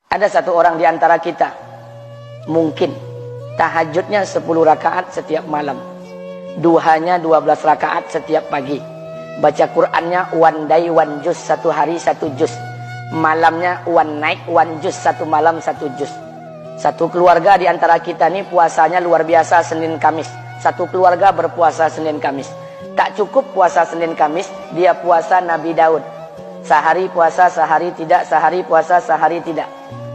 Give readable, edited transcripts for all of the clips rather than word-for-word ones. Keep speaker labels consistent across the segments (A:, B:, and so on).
A: Ada satu orang di antara kita mungkin tahajudnya 10 rakaat setiap malam, duhanya 12 rakaat setiap pagi, baca Qur'annya one day one juz, satu hari satu juz, malamnya one night one juz, satu malam satu juz. Satu keluarga di antara kita ini puasanya luar biasa Senin Kamis. Satu keluarga berpuasa Senin Kamis. Tak cukup puasa Senin Kamis, dia puasa Nabi Daud. Sehari puasa, sehari tidak, sehari puasa, sehari tidak.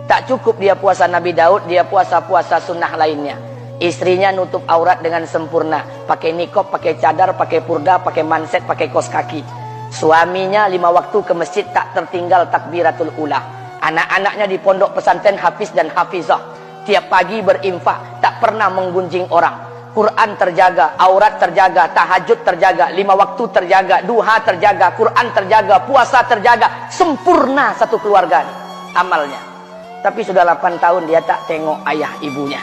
A: Tak cukup dia puasa Nabi Daud, dia puasa-puasa sunnah lainnya. Istrinya nutup aurat dengan sempurna, pakai nikob, pakai cadar, pakai purda, pakai manset, pakai kos kaki. Suaminya 5 waktu ke masjid tak tertinggal takbiratul ula. Anak-anaknya di pondok pesantren hafiz dan hafizah. Tiap pagi berinfak, tak pernah menggunjing orang. Quran terjaga, aurat terjaga, tahajud terjaga, 5 waktu terjaga, duha terjaga, Quran terjaga, puasa terjaga. Sempurna satu keluarga nih, amalnya. Tapi sudah 8 tahun dia tak tengok ayah ibunya.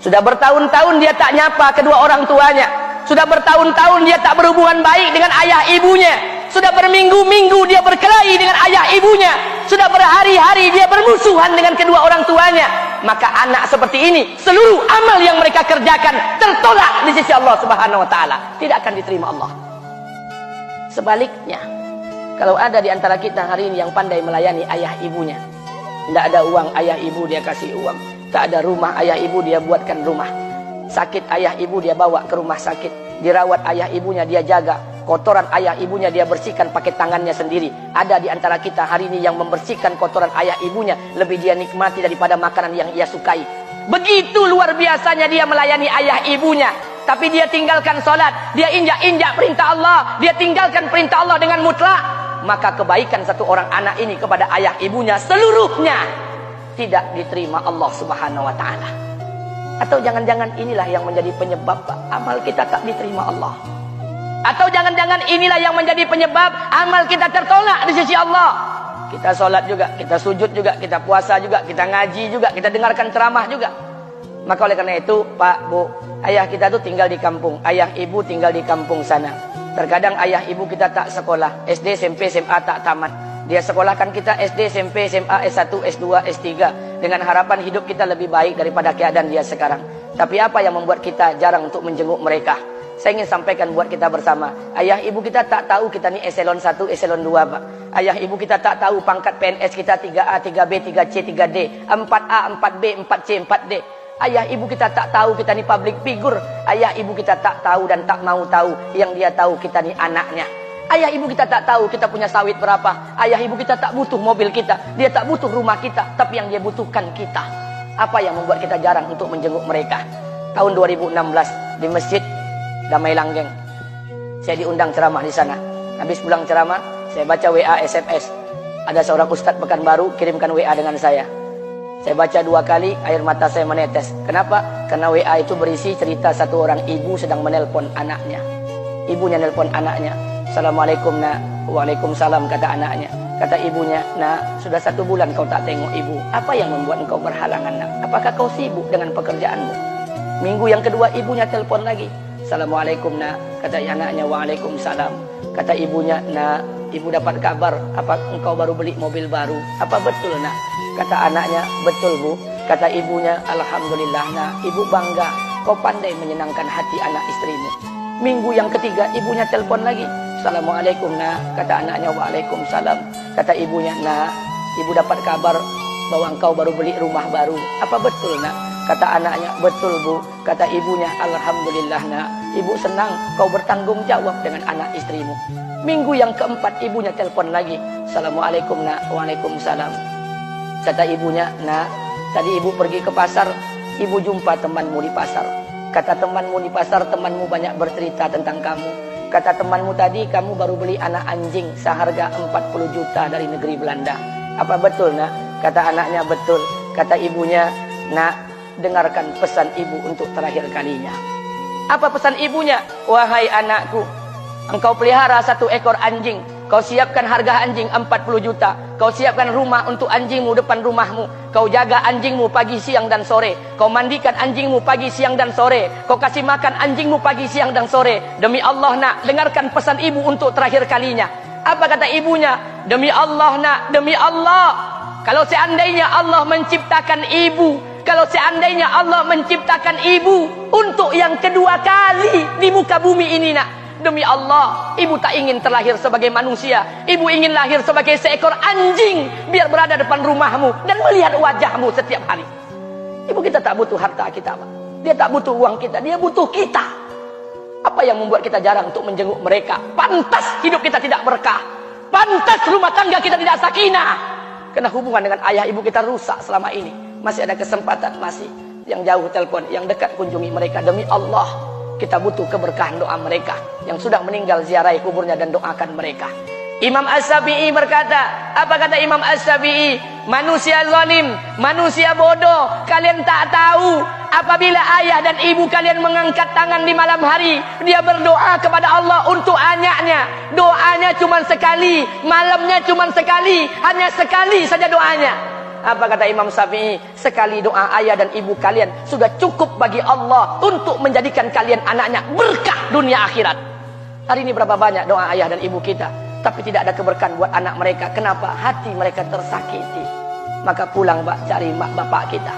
A: Sudah bertahun-tahun dia tak nyapa kedua orang tuanya. Sudah bertahun-tahun dia tak berhubungan baik dengan ayah ibunya. Sudah berminggu-minggu dia berkelahi dengan ayah ibunya. Sudah berhari-hari dia bermusuhan dengan kedua orang tuanya. Maka anak seperti ini, seluruh amal yang mereka kerjakan tertolak di sisi Allah Subhanahu wa taala, tidak akan diterima Allah. Sebaliknya, kalau ada di antara kita hari ini yang pandai melayani ayah ibunya, tidak ada uang, ayah ibu dia kasih uang. Tak ada rumah, ayah ibu dia buatkan rumah. Sakit ayah ibu dia bawa ke rumah sakit. Dirawat ayah ibunya dia jaga. Kotoran ayah ibunya dia bersihkan pakai tangannya sendiri. Ada di antara kita hari ini yang membersihkan kotoran ayah ibunya lebih dia nikmati daripada makanan yang ia sukai. Begitu luar biasanya dia melayani ayah ibunya. Tapi dia tinggalkan sholat, dia injak-injak perintah Allah, dia tinggalkan perintah Allah dengan mutlak. Maka kebaikan satu orang anak ini kepada ayah ibunya seluruhnya tidak diterima Allah Subhanahu wa taala. Atau jangan-jangan inilah yang menjadi penyebab amal kita tak diterima Allah. Atau jangan-jangan inilah yang menjadi penyebab amal kita tertolak di sisi Allah. Kita sholat juga, kita sujud juga, kita puasa juga, kita ngaji juga, kita dengarkan ceramah juga. Maka oleh karena itu, Pak, Bu, ayah kita tuh tinggal di kampung, ayah ibu tinggal di kampung sana. Terkadang ayah ibu kita tak sekolah, SD, SMP, SMA tak tamat. Dia sekolahkan kita SD, SMP, SMA, S1, S2, S3 dengan harapan hidup kita lebih baik daripada keadaan dia sekarang. Tapi apa yang membuat kita jarang untuk menjenguk mereka? Saya ingin sampaikan buat kita bersama. Ayah ibu kita tak tahu kita ni eselon 1, eselon 2, Pak. Ayah ibu kita tak tahu pangkat PNS kita 3A, 3B, 3C, 3D, 4A, 4B, 4C, 4D. Ayah ibu kita tak tahu kita ni public figure. Ayah ibu kita tak tahu dan tak mau tahu. Yang dia tahu kita ni anaknya. Ayah ibu kita tak tahu kita punya sawit berapa. Ayah ibu kita tak butuh mobil kita. Dia tak butuh rumah kita. Tapi yang dia butuhkan kita. Apa yang membuat kita jarang untuk menjenguk mereka? Tahun 2016 di Masjid Damai Langgeng, saya diundang ceramah di sana. Habis pulang ceramah, saya baca WA SMS. Ada seorang ustadz Pekanbaru kirimkan WA dengan saya. Saya baca 2 kali, air mata saya menetes. Kenapa? Karena WA itu berisi cerita satu orang ibu sedang menelpon anaknya. Ibunya nelpon anaknya. Assalamualaikum nak. Waalaikumsalam, kata anaknya. Kata ibunya, nak, sudah 1 bulan kau tak tengok ibu. Apa yang membuat engkau berhalangan, nak? Apakah kau sibuk dengan pekerjaanmu? Minggu yang kedua ibunya telepon lagi. Assalamualaikum nak, kata anaknya. Waalaikumsalam. Kata ibunya, nak, ibu dapat kabar apa engkau baru beli mobil baru. Apa betul nak? Kata anaknya, betul bu. Kata ibunya, alhamdulillah nak, ibu bangga kau pandai menyenangkan hati anak istrimu. Minggu yang ketiga ibunya telepon lagi. Assalamualaikum nak, kata anaknya. Waalaikumsalam. Kata ibunya, nak, ibu dapat kabar bahwa engkau baru beli rumah baru. Apa betul nak? Kata anaknya, betul bu. Kata ibunya, alhamdulillah nak, ibu senang kau bertanggung jawab dengan anak istrimu. Minggu yang keempat ibunya telepon lagi. Assalamualaikum nak. Waalaikumsalam. Kata ibunya, nak, tadi ibu pergi ke pasar, ibu jumpa temanmu di pasar. Kata temanmu di pasar, temanmu banyak bercerita tentang kamu. Kata temanmu tadi kamu baru beli anak anjing seharga 40 juta dari negeri Belanda. Apa betul nak? Kata anaknya, betul. Kata ibunya, nak, dengarkan pesan ibu untuk terakhir kalinya. Apa pesan ibunya? Wahai anakku, engkau pelihara 1 ekor anjing. Kau siapkan harga anjing 40 juta. Kau siapkan rumah untuk anjingmu depan rumahmu. Kau jaga anjingmu pagi, siang, dan sore. Kau mandikan anjingmu pagi, siang, dan sore. Kau kasih makan anjingmu pagi, siang, dan sore. Demi Allah nak, dengarkan pesan ibu untuk terakhir kalinya. Apa kata ibunya? Demi Allah nak, demi Allah. Kalau seandainya Allah menciptakan ibu, kalau seandainya Allah menciptakan ibu untuk yang kedua kali di muka bumi ini, nak, demi Allah, ibu tak ingin terlahir sebagai manusia. Ibu ingin lahir sebagai seekor anjing, biar berada depan rumahmu dan melihat wajahmu setiap hari. Ibu kita tak butuh harta kita, Pak. Dia tak butuh uang kita, dia butuh kita. Apa yang membuat kita jarang untuk menjenguk mereka? Pantas hidup kita tidak berkah, pantas rumah tangga kita tidak sakinah, karena hubungan dengan ayah ibu kita rusak selama ini. Masih ada kesempatan, masih yang jauh telepon, yang dekat kunjungi mereka. Demi Allah, kita butuh keberkahan doa mereka. Yang sudah meninggal, ziarahi kuburnya dan doakan mereka. Imam As-Syafi'i berkata, apa kata Imam As-Syafi'i? Manusia zalim, manusia bodoh, kalian tak tahu apabila ayah dan ibu kalian mengangkat tangan di malam hari, dia berdoa kepada Allah untuk anaknya. Doanya cuma sekali, malamnya cuma sekali, hanya sekali saja doanya. Apa kata Imam Syafi'i? Sekali doa ayah dan ibu kalian sudah cukup bagi Allah untuk menjadikan kalian anaknya berkah dunia akhirat. Hari ini berapa banyak doa ayah dan ibu kita, tapi tidak ada keberkahan buat anak mereka. Kenapa? Hati mereka tersakiti. Maka pulang, Pak, cari mak bapak kita.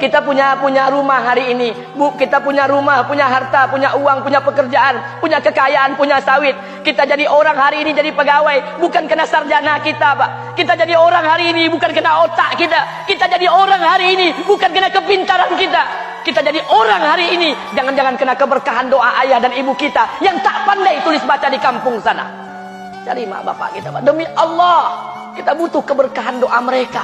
A: Kita punya rumah hari ini, Bu. Kita punya rumah, punya harta, punya uang, punya pekerjaan, punya kekayaan, punya sawit. Kita jadi orang hari ini, jadi pegawai, bukan kena sarjana kita, Pak. Kita jadi orang hari ini bukan kena otak kita. Kita jadi orang hari ini bukan kena kepintaran kita. Kita jadi orang hari ini jangan-jangan kena keberkahan doa ayah dan ibu kita yang tak pandai tulis baca di kampung sana. Cari mak bapak kita, Pak. Demi Allah, kita butuh keberkahan doa mereka.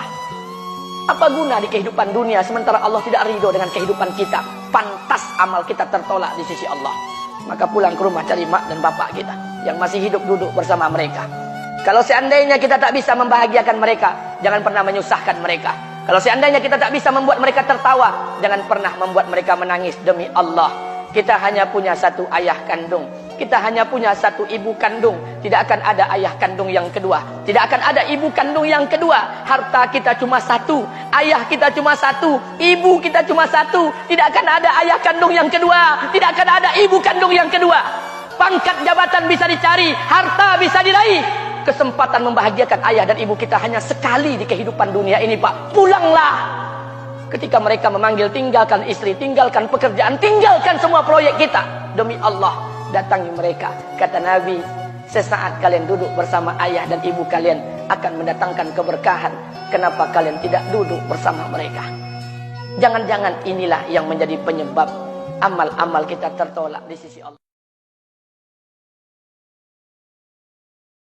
A: Apa guna di kehidupan dunia sementara Allah tidak ridho dengan kehidupan kita? Pantas amal kita tertolak di sisi Allah. Maka pulang ke rumah, cari mak dan bapak kita yang masih hidup, duduk bersama mereka. Kalau seandainya kita tak bisa membahagiakan mereka, jangan pernah menyusahkan mereka. Kalau seandainya kita tak bisa membuat mereka tertawa, jangan pernah membuat mereka menangis. Demi Allah, kita hanya punya satu ayah kandung, kita hanya punya satu ibu kandung. Tidak akan ada ayah kandung yang kedua, tidak akan ada ibu kandung yang kedua. Harta kita cuma satu, ayah kita cuma satu, ibu kita cuma satu. Tidak akan ada ayah kandung yang kedua, tidak akan ada ibu kandung yang kedua. Pangkat jabatan bisa dicari, harta bisa diraih, kesempatan membahagiakan ayah dan ibu kita hanya sekali di kehidupan dunia ini, Pak. Pulanglah. Ketika mereka memanggil, tinggalkan istri, tinggalkan pekerjaan, tinggalkan semua proyek kita. Demi Allah, datangi mereka. Kata Nabi, sesaat kalian duduk bersama ayah dan ibu kalian akan mendatangkan keberkahan. Kenapa kalian tidak duduk bersama mereka? Jangan-jangan inilah yang menjadi penyebab amal-amal kita tertolak di sisi Allah.